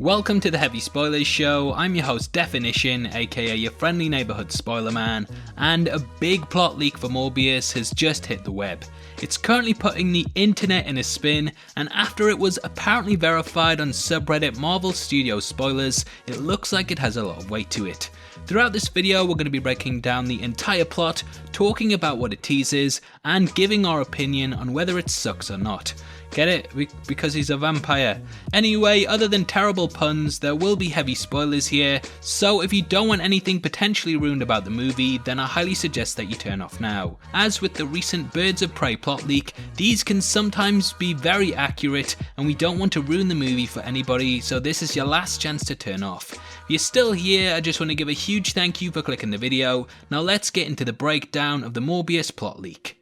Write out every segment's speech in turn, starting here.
Welcome to the Heavy Spoilers Show. I'm your host Definition, aka your friendly neighbourhood spoiler man, and a big plot leak for Morbius has just hit the web. It's currently putting the internet in a spin, and after it was apparently verified on subreddit Marvel Studios Spoilers, it looks like it has a lot of weight to it. Throughout this video we're going to be breaking down the entire plot, talking about what it teases, and giving our opinion on whether it sucks or not. Get it? Because he's a vampire. Anyway, other than terrible puns, there will be heavy spoilers here, so if you don't want anything potentially ruined about the movie, then I highly suggest that you turn off now. As with the recent Birds of Prey plot leak, these can sometimes be very accurate, and we don't want to ruin the movie for anybody, so this is your last chance to turn off. If you're still here, I just want to give a huge thank you for clicking the video. Now let's get into the breakdown of the Morbius plot leak.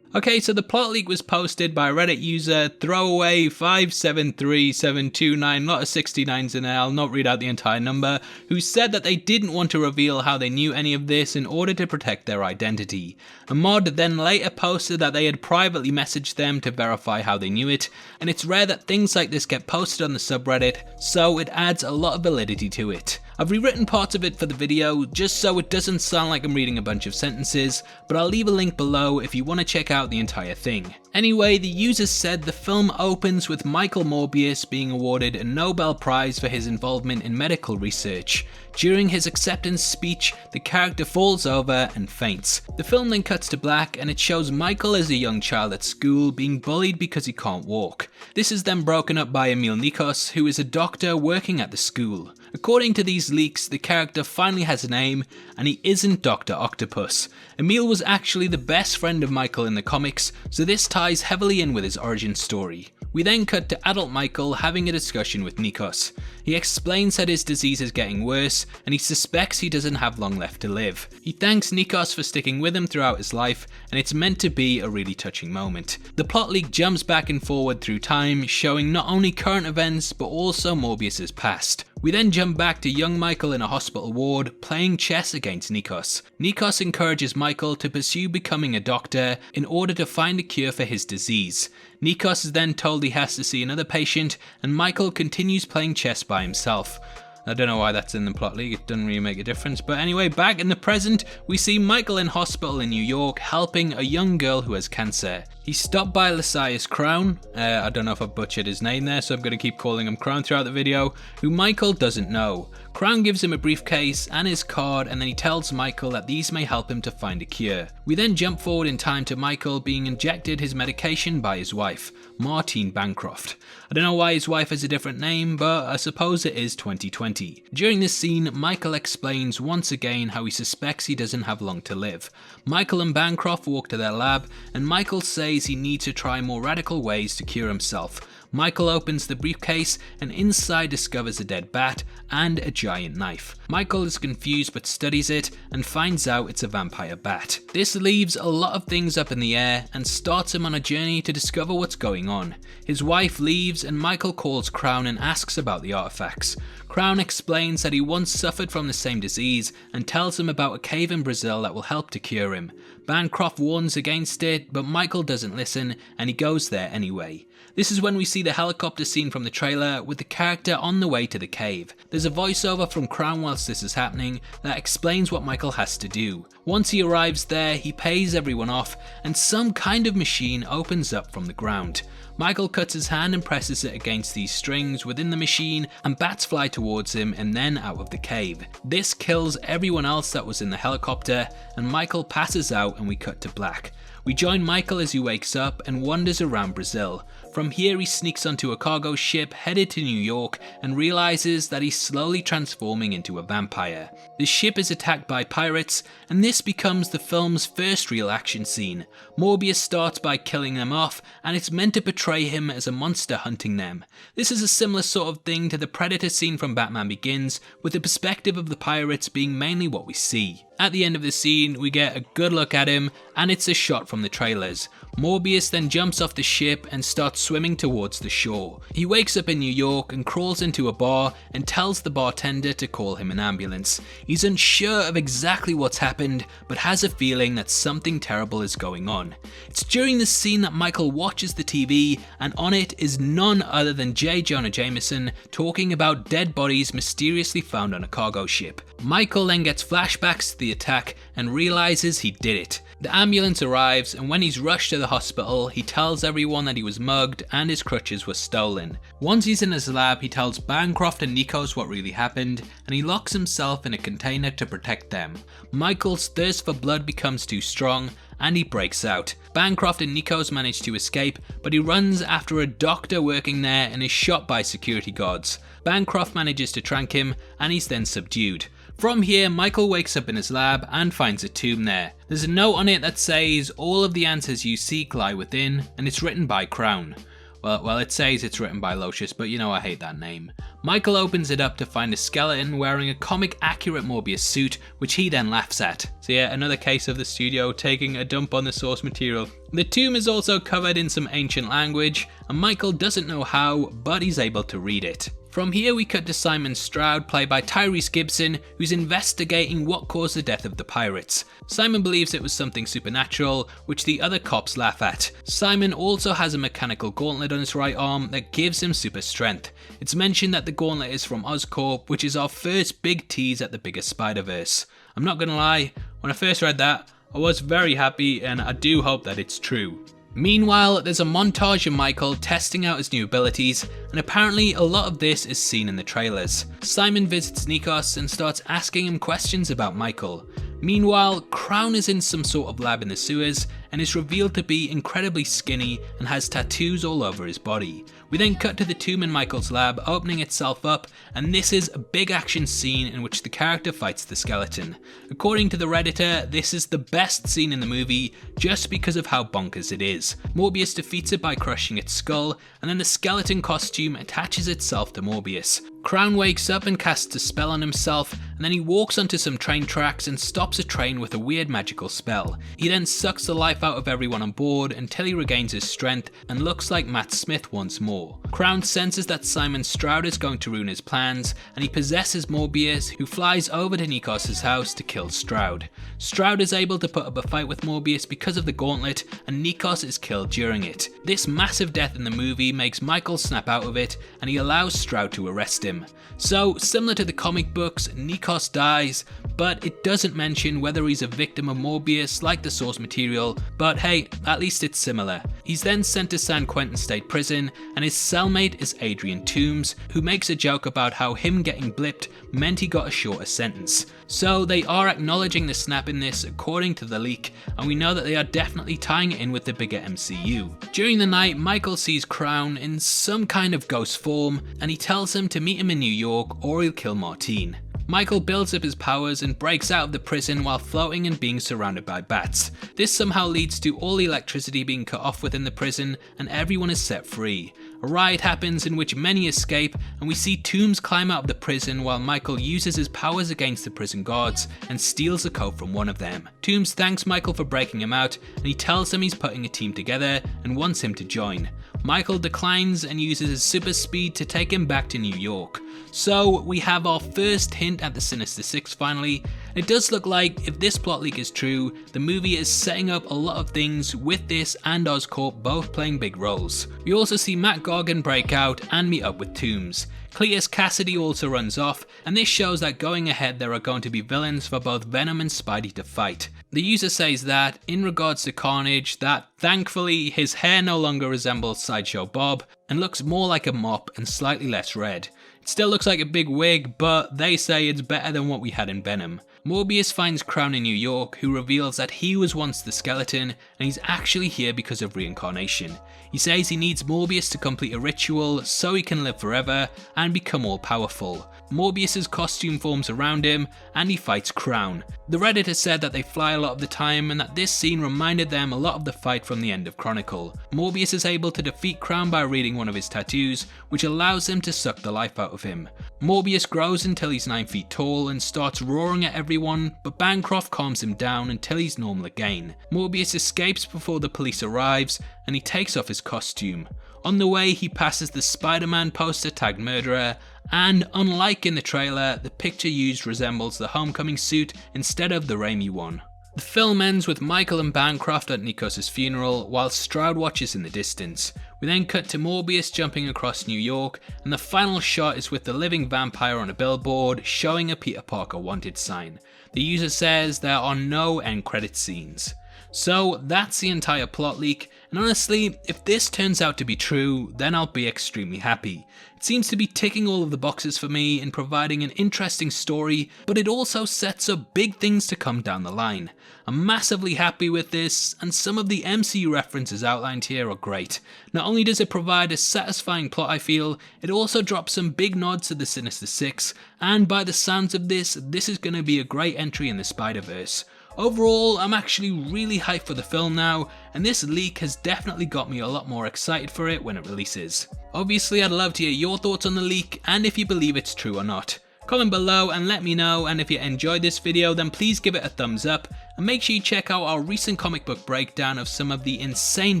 Okay, so the plot leak was posted by Reddit user throwaway573729, lot of 69s in there, I'll not read out the entire number, who said that they didn't want to reveal how they knew any of this in order to protect their identity. A mod then later posted that they had privately messaged them to verify how they knew it, and it's rare that things like this get posted on the subreddit, so it adds a lot of validity to it. I've rewritten parts of it for the video, just so it doesn't sound like I'm reading a bunch of sentences, but I'll leave a link below if you want to check out the entire thing. Anyway, the users said the film opens with Michael Morbius being awarded a Nobel Prize for his involvement in medical research. During his acceptance speech, the character falls over and faints. The film then cuts to black and it shows Michael as a young child at school being bullied because he can't walk. This is then broken up by Emil Nikos, who is a doctor working at the school. According to these leaks, the character finally has a name, and he isn't Dr. Octopus. Emil was actually the best friend of Michael in the comics, so this ties heavily in with his origin story. We then cut to adult Michael having a discussion with Nikos. He explains that his disease is getting worse, and he suspects he doesn't have long left to live. He thanks Nikos for sticking with him throughout his life, and it's meant to be a really touching moment. The plot leak jumps back and forward through time, showing not only current events, but also Morbius's past. We then jump back to young Michael in a hospital ward, playing chess against Nikos. Nikos encourages Michael to pursue becoming a doctor in order to find a cure for his disease. Nikos is then told he has to see another patient, and Michael continues playing chess by himself. I don't know why that's in the plot leak, it doesn't really make a difference, but anyway, back in the present, we see Michael in hospital in New York helping a young girl who has cancer. He's stopped by Lysias Crown, I don't know if I butchered his name there, so I'm going to keep calling him Crown throughout the video, who Michael doesn't know. Crown gives him a briefcase and his card, and then he tells Michael that these may help him to find a cure. We then jump forward in time to Michael being injected his medication by his wife, Martine Bancroft. I don't know why his wife has a different name, but I suppose it is 2020. During this scene, Michael explains once again how he suspects he doesn't have long to live. Michael and Bancroft walk to their lab, and Michael says he needs to try more radical ways to cure himself. Michael opens the briefcase and inside discovers a dead bat and a giant knife. Michael is confused but studies it and finds out it's a vampire bat. This leaves a lot of things up in the air and starts him on a journey to discover what's going on. His wife leaves and Michael calls Crown and asks about the artifacts. Crown explains that he once suffered from the same disease and tells him about a cave in Brazil that will help to cure him. Bancroft warns against it, but Michael doesn't listen and he goes there anyway. This is when we see the helicopter scene from the trailer with the character on the way to the cave. There's a voiceover from Crown whilst this is happening that explains what Michael has to do. Once he arrives there, he pays everyone off and some kind of machine opens up from the ground. Michael cuts his hand and presses it against these strings within the machine and bats fly towards him and then out of the cave. This kills everyone else that was in the helicopter and Michael passes out and we cut to black. We join Michael as he wakes up and wanders around Brazil. From here he sneaks onto a cargo ship headed to New York and realizes that he's slowly transforming into a vampire. The ship is attacked by pirates and this becomes the film's first real action scene. Morbius starts by killing them off and it's meant to portray him as a monster hunting them. This is a similar sort of thing to the Predator scene from Batman Begins, with the perspective of the pirates being mainly what we see. At the end of the scene, we get a good look at him, and it's a shot from the trailers. Morbius then jumps off the ship and starts swimming towards the shore. He wakes up in New York and crawls into a bar and tells the bartender to call him an ambulance. He's unsure of exactly what's happened, but has a feeling that something terrible is going on. It's during this scene that Michael watches the TV, and on it is none other than J. Jonah Jameson talking about dead bodies mysteriously found on a cargo ship. Michael then gets flashbacks to the attack and realizes he did it. The ambulance arrives, and when he's rushed to the hospital, he tells everyone that he was mugged and his crutches were stolen. Once he's in his lab, he tells Bancroft and Nikos what really happened, and he locks himself in a container to protect them. Michael's thirst for blood becomes too strong, and he breaks out. Bancroft and Nikos manage to escape, but he runs after a doctor working there and is shot by security guards. Bancroft manages to trank him, and he's then subdued. From here, Michael wakes up in his lab and finds a tomb there. There's a note on it that says, "All of the answers you seek lie within," and it's written by Crown. Well, it says it's written by Lucius, but you know I hate that name. Michael opens it up to find a skeleton wearing a comic-accurate Morbius suit, which he then laughs at. So yeah, another case of the studio taking a dump on the source material. The tomb is also covered in some ancient language, and Michael doesn't know how, but he's able to read it. From here we cut to Simon Stroud, played by Tyrese Gibson, who's investigating what caused the death of the pirates. Simon believes it was something supernatural, which the other cops laugh at. Simon also has a mechanical gauntlet on his right arm that gives him super strength. It's mentioned that the gauntlet is from Oscorp, which is our first big tease at the bigger Spider-Verse. I'm not gonna lie, when I first read that, I was very happy, and I do hope that it's true. Meanwhile, there's a montage of Michael testing out his new abilities, and apparently a lot of this is seen in the trailers. Simon visits Nikos and starts asking him questions about Michael. Meanwhile, Crown is in some sort of lab in the sewers and is revealed to be incredibly skinny and has tattoos all over his body. We then cut to the tomb in Michael's lab opening itself up, and this is a big action scene in which the character fights the skeleton. According to the Redditor, this is the best scene in the movie just because of how bonkers it is. Morbius defeats it by crushing its skull, and then the skeleton costume attaches itself to Morbius. Crown wakes up and casts a spell on himself, and then he walks onto some train tracks and stops a train with a weird magical spell. He then sucks the life out of everyone on board until he regains his strength and looks like Matt Smith once more. Crown senses that Simon Stroud is going to ruin his plans, and he possesses Morbius, who flies over to Nikos' house to kill Stroud. Stroud is able to put up a fight with Morbius because of the gauntlet, and Nikos is killed during it. This massive death in the movie makes Michael snap out of it, and he allows Stroud to arrest him. So, similar to the comic books, Nikos dies, but it doesn't mention whether he's a victim of Morbius like the source material, but hey, at least it's similar. He's then sent to San Quentin State Prison, and his cellmate is Adrian Toombs, who makes a joke about how him getting blipped meant he got a shorter sentence. So they are acknowledging the snap in this according to the leak, and we know that they are definitely tying it in with the bigger MCU. During the night, Michael sees Crown in some kind of ghost form, and he tells him to meet him in New York or he'll kill Martine. Michael builds up his powers and breaks out of the prison while floating and being surrounded by bats. This somehow leads to all the electricity being cut off within the prison, and everyone is set free. A riot happens in which many escape, and we see Toombs climb out of the prison while Michael uses his powers against the prison guards and steals a coat from one of them. Toombs thanks Michael for breaking him out, and he tells him he's putting a team together and wants him to join. Michael declines and uses his super speed to take him back to New York. So we have our first hint at the Sinister Six finally. It does look like, if this plot leak is true, the movie is setting up a lot of things with this and Oscorp both playing big roles. We also see Matt Gargan break out and meet up with Toombs. Cletus Cassidy also runs off, and this shows that going ahead there are going to be villains for both Venom and Spidey to fight. The user says that, in regards to Carnage, that thankfully his hair no longer resembles Sideshow Bob and looks more like a mop and slightly less red. It still looks like a big wig, but they say it's better than what we had in Venom. Morbius finds Crown in New York, who reveals that he was once the skeleton and he's actually here because of reincarnation. He says he needs Morbius to complete a ritual so he can live forever and become all powerful. Morbius's costume forms around him, and he fights Crown. The Reddit has said that they fly a lot of the time and that this scene reminded them a lot of the fight from the end of Chronicle. Morbius is able to defeat Crown by reading one of his tattoos, which allows him to suck the life out of him. Morbius grows until he's 9 feet tall and starts roaring at everyone, but Bancroft calms him down until he's normal again. Morbius escapes before the police arrives, and he takes off his costume. On the way, he passes the Spider-Man poster tagged murderer, and unlike in the trailer, the picture used resembles the Homecoming suit instead of the Raimi one. The film ends with Michael and Bancroft at Nikos' funeral, while Stroud watches in the distance. We then cut to Morbius jumping across New York, and the final shot is with the living vampire on a billboard showing a Peter Parker wanted sign. The user says there are no end credit scenes. So that's the entire plot leak, and honestly, if this turns out to be true, then I'll be extremely happy. It seems to be ticking all of the boxes for me in providing an interesting story, but it also sets up big things to come down the line. I'm massively happy with this, and some of the MCU references outlined here are great. Not only does it provide a satisfying plot I feel, it also drops some big nods to the Sinister Six, and by the sounds of this is going to be a great entry in the Spider-Verse. Overall, I'm actually really hyped for the film now, and this leak has definitely got me a lot more excited for it when it releases. Obviously, I'd love to hear your thoughts on the leak and if you believe it's true or not. Comment below and let me know, and if you enjoyed this video then please give it a thumbs up, and make sure you check out our recent comic book breakdown of some of the insane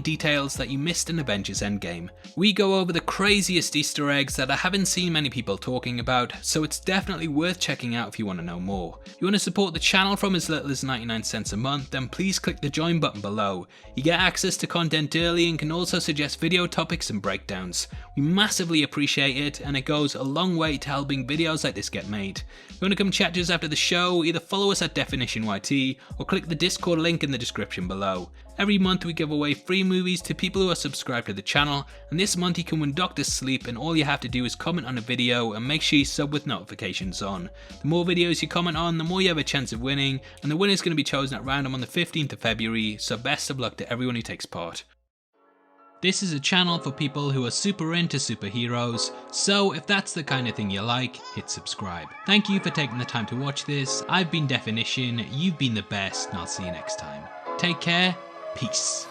details that you missed in Avengers Endgame. We go over the craziest Easter eggs that I haven't seen many people talking about, so it's definitely worth checking out if you want to know more. If you want to support the channel from as little as 99 cents a month, then please click the join button below. You get access to content early and can also suggest video topics and breakdowns. We massively appreciate it, and it goes a long way to helping videos like this get made. If you want to come chat to us after the show, either follow us at DefinitionYT or click the Discord link in the description below. Every month we give away free movies to people who are subscribed to the channel, and this month you can win Dr. Sleep, and all you have to do is comment on a video and make sure you sub with notifications on. The more videos you comment on, the more you have a chance of winning, and the winner is going to be chosen at random on the 15th of February, so best of luck to everyone who takes part. This is a channel for people who are super into superheroes, so if that's the kind of thing you like, hit subscribe. Thank you for taking the time to watch this. I've been Definition, you've been the best, and I'll see you next time. Take care, peace.